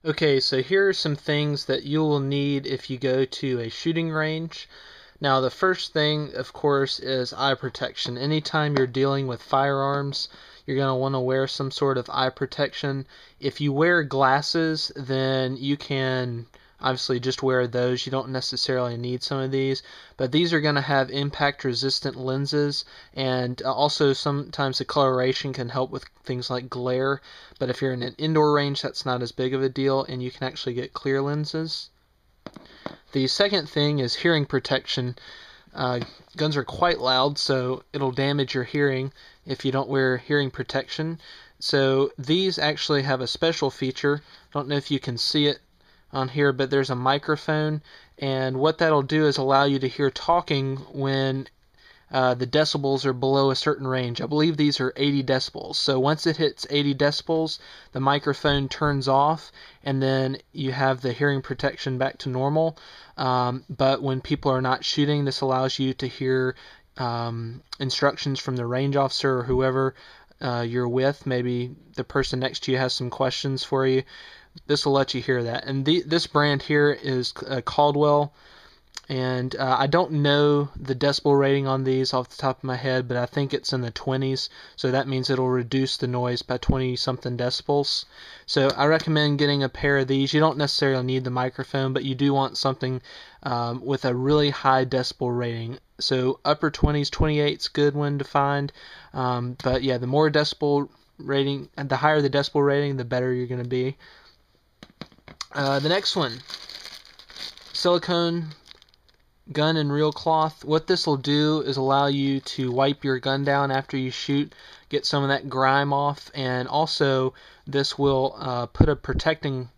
Okay, so here are some things that you will need if you go to a shooting range. Now, the first thing, of course, is eye protection. Anytime you're dealing with firearms, you're going to want to wear some sort of eye protection. If you wear glasses, then you can obviously just wear those. You don't necessarily need some of these, but these are going to have impact resistant lenses, and also sometimes the coloration can help with things like glare. But if you're in an indoor range, that's not as big of a deal, and you can actually get clear lenses. The second thing is hearing protection. Guns are quite loud, so it'll damage your hearing if you don't wear hearing protection. So these actually have a special feature. I don't know if you can see it on here, but there's a microphone, and what that'll do is allow you to hear talking when the decibels are below a certain range. I believe these are 80 decibels. So once it hits 80 decibels, the microphone turns off, and then you have the hearing protection back to normal. But when people are not shooting, this allows you to hear instructions from the range officer or whoever you're with. Maybe the person next to you has some questions for you. This will let you hear that. And this brand here is Caldwell. And I don't know the decibel rating on these off the top of my head, but I think it's in the 20s, so that means it'll reduce the noise by 20 something decibels. So I recommend getting a pair of these. You don't necessarily need the microphone, but you do want something with a really high decibel rating. So upper 20s, 28's good one to find, but yeah, the more decibel rating, and the higher the decibel rating, the better you're going to be. The next one, silicone gun and reel cloth. What this will do is allow you to wipe your gun down after you shoot, get some of that grime off, and also this will put a protecting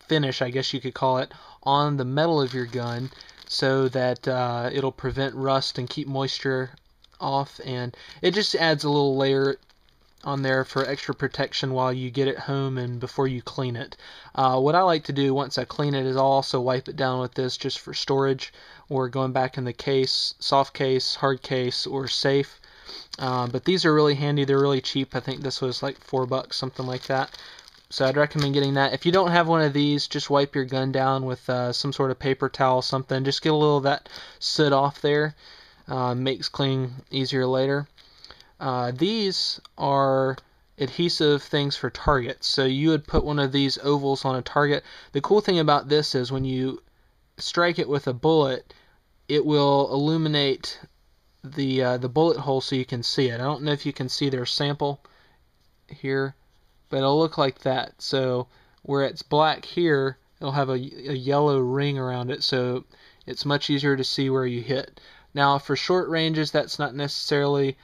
finish, I guess you could call it, on the metal of your gun so that it'll prevent rust and keep moisture off, and it just adds a little layer on there for extra protection while you get it home and before you clean it. What I like to do once I clean it is I'll also wipe it down with this just for storage or going back in the case, soft case, hard case, or safe. But these are really handy. They're really cheap. I think this was like $4, something like that. So I'd recommend getting that. If you don't have one of these, just wipe your gun down with some sort of paper towel, something. Just get a little of that soot off there. Makes cleaning easier later. These are adhesive things for targets. So you would put one of these ovals on a target. The cool thing about this is when you strike it with a bullet, it will illuminate the bullet hole so you can see it. I don't know if you can see their sample here, but it'll look like that. So where it's black here, it'll have a yellow ring around it, so it's much easier to see where you hit. Now for short ranges, that's not necessarily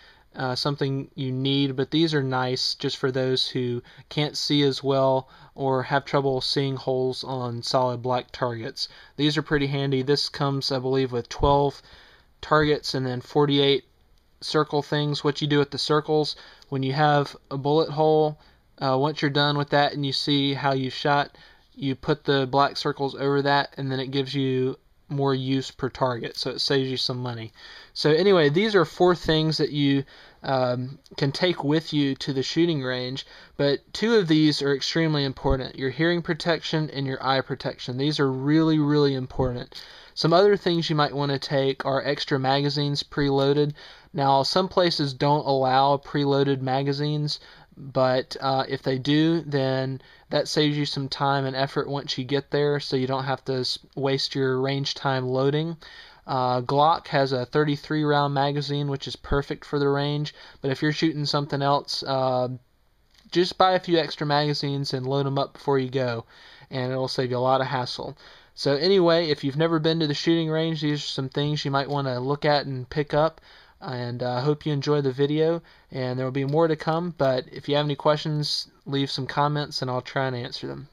something you need, but these are nice just for those who can't see as well or have trouble seeing holes on solid black targets. These are pretty handy. This comes, I believe, with 12 targets and then 48 circle things. What you do with the circles, when you have a bullet hole, once you're done with that and you see how you shot, you put the black circles over that, and then it gives you more use per target, so it saves you some money. So anyway, these are 4 things that you can take with you to the shooting range, but 2 of these are extremely important: your hearing protection and your eye protection. These are really, really important. Some other things you might want to take are extra magazines preloaded. Now, some places don't allow preloaded magazines, but if they do, then that saves you some time and effort once you get there, so you don't have to waste your range time loading. Glock has a 33 round magazine, which is perfect for the range, but if you're shooting something else, just buy a few extra magazines and load them up before you go, and it'll save you a lot of hassle. So anyway, if you've never been to the shooting range, these are some things you might want to look at and pick up. And I hope you enjoy the video, and there will be more to come, but if you have any questions, leave some comments and I'll try and answer them.